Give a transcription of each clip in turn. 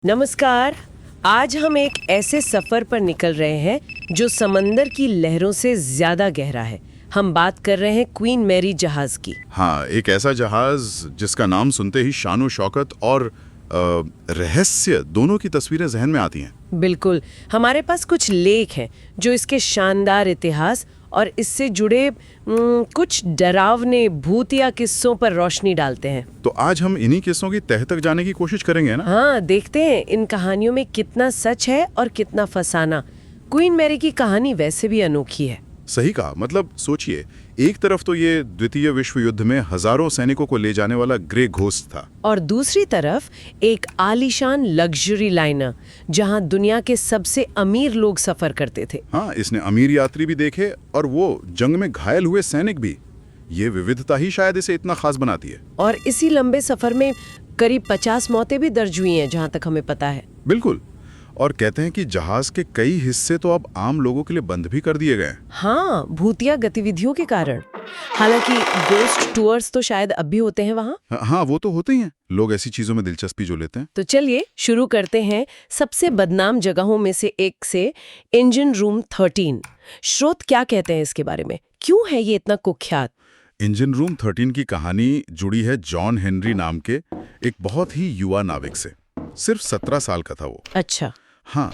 नमस्कार। आज हम एक ऐसे सफर पर निकल रहे हैं जो समंदर की लहरों से ज्यादा गहरा है। हम बात कर रहे हैं क्वीन मैरी जहाज की। हाँ, एक ऐसा जहाज जिसका नाम सुनते ही शानो शौकत और रहस्य दोनों की तस्वीरें जहन में आती हैं। बिल्कुल। हमारे पास कुछ लेख हैं जो इसके शानदार इतिहास और इससे जुड़े कुछ डरावने भूतिया किस्सों पर रोशनी डालते हैं। तो आज हम इन्हीं किस्सों की तह तक जाने की कोशिश करेंगे ना। हाँ, देखते हैं इन कहानियों में कितना सच है और कितना फसाना। क्वीन मैरी की कहानी वैसे भी अनोखी है। सही कहा। मतलब सोचिए, एक तरफ तो ये द्वितीय विश्व युद्ध में हजारों सैनिकों को ले जाने वाला ग्रे घोस्ट था, और दूसरी तरफ एक आलीशान लग्जरी लाइनर जहां दुनिया के सबसे अमीर लोग सफर करते थे। हाँ, इसने अमीर यात्री भी देखे और वो जंग में घायल हुए सैनिक भी। ये विविधता ही शायद इसे इतना खास बनाती है। और इसी लंबे सफर में करीब 50 मौतें भी दर्ज हुई हैं जहां तक हमें पता है। बिल्कुल। और कहते हैं कि जहाज के कई हिस्से तो अब आम लोगों के लिए बंद भी कर दिए गए। हाँ, भूतिया गतिविधियों के कारण। हालांकि गोस्ट टूर्स तो शायद अब भी होते हैं वहाँ। हाँ, वो तो होते ही हैं। लोग ऐसी चीजों में दिलचस्पी जो लेते हैं। तो चलिए शुरू करते हैं सबसे बदनाम जगहों में से एक से, इंजन रूम 13। स्रोत क्या कहते हैं इसके बारे में? क्यों है ये इतना कुख्यात? इंजन रूम 13 की कहानी जुड़ी है जॉन हेनरी नाम के एक बहुत ही युवा नाविक से। सिर्फ 17 साल का था वो। अच्छा। हाँ,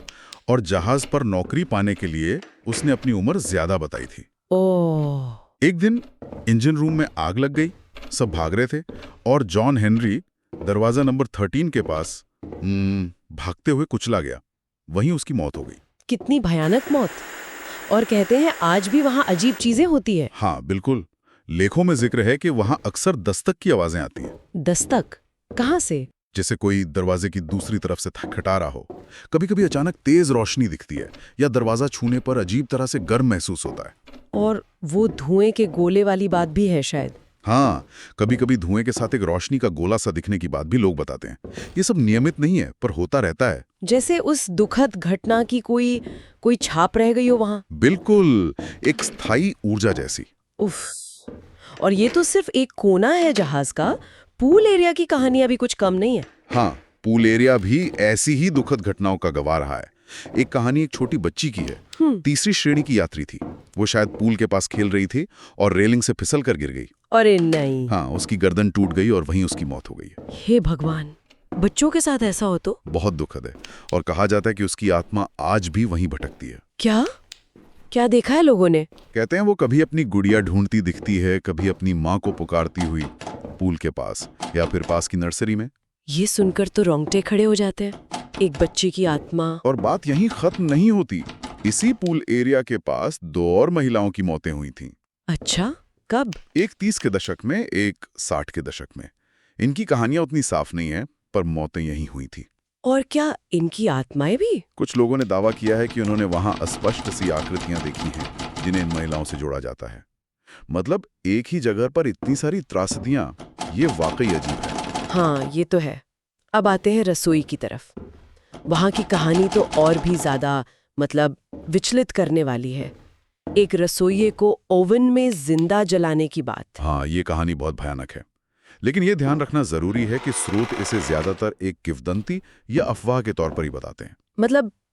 और जहाज पर नौकरी पाने के लिए उसने अपनी उम्र ज्यादा बताई थी। ओह। एक दिन इंजन रूम में आग लग गई, सब भाग रहे थे और जॉन हेनरी दरवाजा नंबर 13 के पास भागते हुए कुचला गया। वहीं उसकी मौत हो गई। कितनी भयानक मौत। और कहते हैं आज भी वहाँ अजीब चीजें होती है। हाँ बिल्कुल। लेखों में जिक्र है कि वहां अक्सर दस्तक की आवाजें आती हैं। दस्तक? कहाँ से? जैसे कोई दरवाजे की दूसरी तरफ से खटखटा रहा हो। कभी कभी अचानक तेज रोशनी दिखती है या दरवाजा छूने पर अजीब तरह से गर्म महसूस होता है। और वो धुएं के गोले वाली बात भी है शायद। हाँ, कभी कभी धुएं के साथ एक रोशनी का गोला सा दिखने की बात भी लोग बताते हैं। ये सब नियमित नहीं है, पर होता रहता है। जैसे उस दुखद घटना की कोई छाप रह गई हो वहां। बिल्कुल, एक स्थायी ऊर्जा जैसी। उफ। और ये तो सिर्फ एक कोना है जहाज का। पूल एरिया की कहानियां भी कुछ कम नहीं है। हाँ, पूल एरिया भी ऐसी ही दुखद घटनाओं का गवाह रहा है। एक कहानी एक छोटी बच्ची की है। तीसरी श्रेणी की यात्री थी। वो शायद पूल के पास खेल रही थी और रेलिंग से फिसल कर गिर गई। अरे नहीं। हाँ, उसकी गर्दन टूट गई और वहीं उसकी मौत हो गई। हे भगवान, बच्चों के साथ ऐसा हो तो बहुत दुखद है। और कहा जाता है कि उसकी आत्मा आज भी वहीं भटकती है। क्या क्या देखा है लोगों ने? कहते हैं वो कभी अपनी गुड़िया ढूंढती दिखती है, कभी अपनी माँ को पुकारती हुई पूल के पास या फिर पास की नर्सरी में। ये सुनकर तो रोंगटे खड़े हो जाते हैं। एक बच्ची की आत्मा। और बात यहीं खत्म नहीं होती। इसी पूल एरिया के पास 2 और महिलाओं की मौतें हुई थीं। अच्छा, कब? एक 30 के दशक में, एक 60 के दशक में। इनकी कहानियां उतनी साफ नहीं है, पर मौतें यहीं हुई थी। और क्या इनकी आत्माएं भी? कुछ लोगों ने दावा किया है कि उन्होंने वहां अस्पष्ट सी आकृतियां देखी हैं जिन्हें इन महिलाओं से जोड़ा जाता है। मतलब एक ही जगह पर इतनी सारी त्रासदियां, ये वाकई अजीब है। हाँ, ये तो है। अब आते हैं रसोई की तरफ। वहां की कहानी तो और भी ज्यादा विचलित करने वाली है। एक रसोइये को ओवन में जिंदा जलाने की बात। हाँ, ये कहानी बहुत भयानक है। लेकिन ये ध्यान रखना जरूरी है कि स्रोत इसे ज्यादातर एक किंवदंती या अफवाह के तौर पर ही बताते हैं।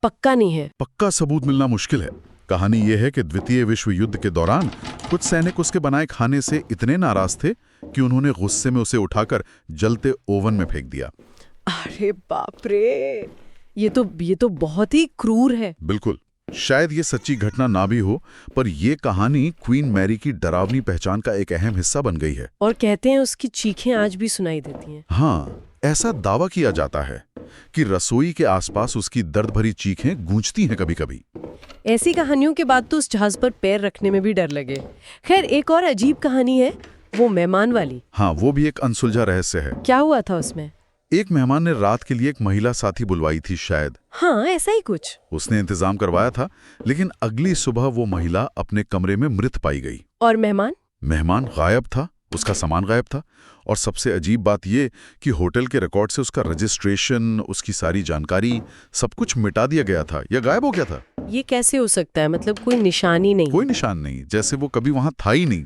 पक्का नहीं है। पक्का सबूत मिलना मुश्किल है। कहानी ये है कि द्वितीय विश्व युद्ध के दौरान कुछ सैनिक उसके बनाए खाने से इतने नाराज थे कि उन्होंने गुस्से में उसे उठाकर जलते ओवन में फेंक दिया। अरे बाप रे, ये तो बहुत ही क्रूर है। बिल्कुल। शायद ये सच्ची घटना ना भी हो, पर यह कहानी क्वीन मैरी की डरावनी पहचान का एक अहम हिस्सा बन गई है। और कहते हैं उसकी चीखें आज भी सुनाई देती हैं। हाँ, ऐसा दावा किया जाता है कि रसोई के आसपास उसकी दर्द भरी चीखें गूंजती हैं कभी कभी। ऐसी कहानियों के बाद तो उस जहाज पर पैर रखने में भी डर लगे। खैर, एक और अजीब कहानी है, वो मेहमान वाली। हाँ, वो भी एक अनसुलझा रहस्य है। क्या हुआ था उसमें? एक मेहमान ने रात के लिए एक महिला साथी बुलवाई थी शायद। हाँ, ऐसा ही कुछ। उसने इंतजाम करवाया था, लेकिन अगली सुबह वो महिला अपने कमरे में मृत पाई गई। और मेहमान गायब था, उसका सामान गायब था। और सबसे अजीब बात ये कि होटल के रिकॉर्ड से उसका रजिस्ट्रेशन, उसकी सारी जानकारी, सब कुछ मिटा दिया गया था या गायब हो गया था। ये कैसे हो सकता है? कोई निशानी नहीं? कोई निशान नहीं, जैसे वो कभी वहां था ही नहीं।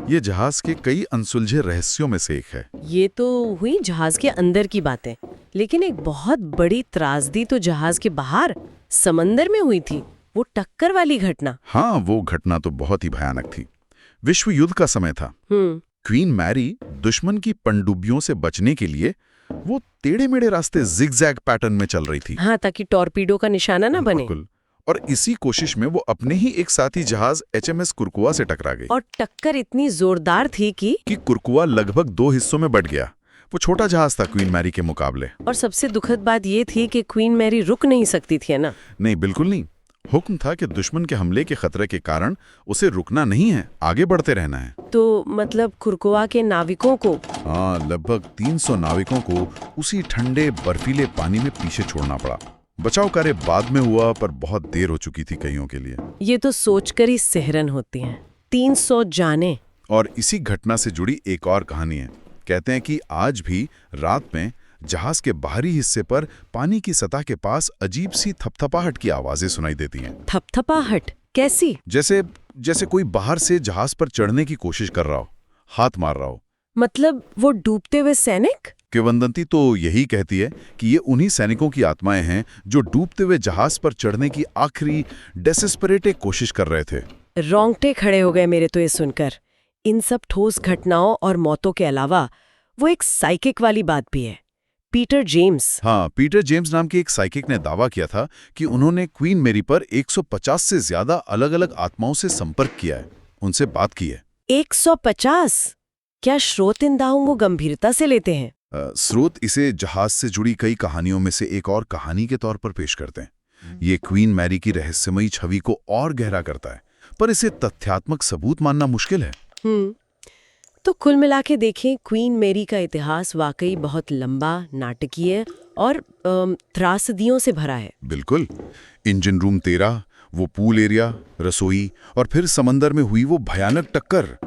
ये जहाज के कई अनसुलझे रहस्यों में से एक है। ये तो हुई जहाज के अंदर की बातें, लेकिन एक बहुत बड़ी त्रासदी तो जहाज के बाहर समंदर में हुई थी, वो टक्कर वाली घटना। हाँ, वो घटना तो बहुत ही भयानक थी। विश्व युद्ध का समय था। क्वीन मैरी दुश्मन की पनडुब्बियों से बचने के लिए वो टेढ़े-मेढ़े रास्ते जिगजैग पैटर्न में चल रही थी। हाँ, ताकि टॉर्पीडो का निशाना ना बने। बिल्कुल। और इसी कोशिश में वो अपने ही एक साथी जहाज HMS कुरकुआ से टकरा गई। और टक्कर इतनी जोरदार थी कि कुरकुआ लगभग 2 हिस्सों में बट गया। वो छोटा जहाज था क्वीन मैरी के मुकाबले। और सबसे दुखद बात ये थी कि क्वीन मैरी रुक नहीं सकती थी, है ना? नहीं, बिल्कुल नहीं। हुक्म था कि दुश्मन के हमले के खतरे के कारण उसे रुकना नहीं है, आगे बढ़ते रहना है। तो मतलब कुरकुआ के नाविकों को? हाँ, लगभग 300 नाविकों को उसी ठंडे बर्फीले पानी में पीछे छोड़ना पड़ा। बचाव कार्य बाद में हुआ, पर बहुत देर हो चुकी थी कईयों के लिए। ये तो सोचकर ही सिहरन होती है। 300 जाने। और इसी घटना से जुड़ी एक और कहानी है। कहते हैं कि आज भी रात में जहाज के बाहरी हिस्से पर पानी की सतह के पास अजीब सी थपथपाहट की आवाजें सुनाई देती हैं। थपथपाहट कैसी? जैसे कोई बाहर से जहाज पर चढ़ने की कोशिश कर रहा हो, हाथ मार रहा हो। मतलब वो डूबते हुए सैनिक? किंवदंती तो यही कहती है कि ये उन्हीं सैनिकों की आत्माएं हैं जो डूबते हुए जहाज पर चढ़ने की आखिरी डेस्परेट कोशिश कर रहे थे। रोंगटे खड़े हो गए मेरे तो ये सुनकर। इन सब ठोस घटनाओं और मौतों के अलावा वो एक साइकिक वाली बात भी है। Peter James. हाँ, पीटर जेम्स नाम के एक साइकिक ने दावा किया था कि उन्होंने क्वीन मैरी पर 150 से ज्यादा अलग-अलग आत्माओं से संपर्क किया है, उनसे बात की है। 150? क्या श्रोतिंदाओं को गंभीरता से लेते हैं? स्रोत इसे जहाज से जुड़ी कई कहानियों में से एक और कहानी के तौर पर पेश करते हैं। ये क्वीन मैरी की रहस्यमयी छवि को और गहरा करता है, पर इसे तथ्यात्मक सबूत मानना मुश्किल है। तो कुल मिला के देखें, क्वीन मैरी का इतिहास वाकई बहुत लंबा, नाटकीय और त्रासदियों से भरा है। बिल्कुल। इंजन रूम 13, वो पूल एरिया, रसोई और फिर समंदर में हुई वो भयानक टक्कर,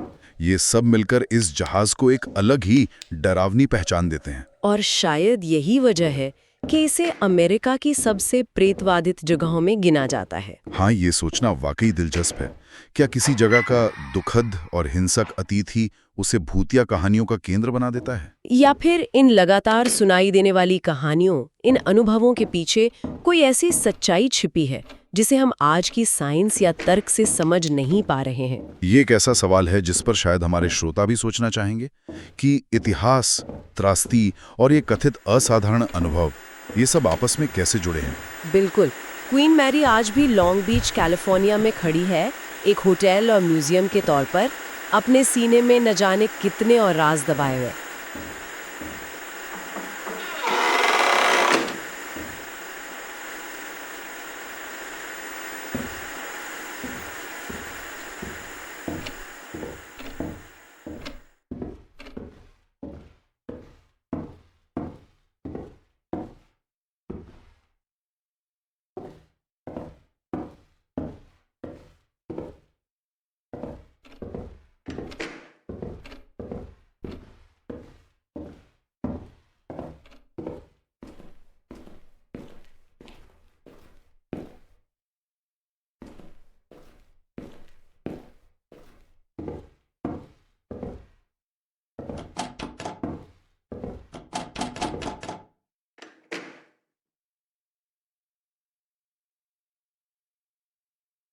ये सब मिलकर इस जहाज को एक अलग ही डरावनी पहचान देते हैं। और शायद यही वजह है कि इसे अमेरिका की सबसे प्रेतवादित जगहों में गिना जाता है। हाँ, ये सोचना वाकई दिलचस्प है। क्या किसी जगह का दुखद और हिंसक अतीत ही उसे भूतिया कहानियों का केंद्र बना देता है? या फिर इन लगातार सुनाई देने वाली कहानियों, इन अनुभवों के पीछे कोई ऐसी सच्चाई छिपी है जिसे हम आज की साइंस या तर्क से समझ नहीं पा रहे हैं? ये एक ऐसा सवाल है जिस पर शायद हमारे श्रोता भी सोचना चाहेंगे कि इतिहास, त्रासदी और ये कथित असाधारण अनुभव, ये सब आपस में कैसे जुड़े हैं। बिल्कुल। क्वीन मैरी आज भी लॉन्ग बीच, कैलिफोर्निया में खड़ी है, एक होटल और म्यूजियम के तौर पर, अपने सीने में न जाने कितने और राज दबाए हुए।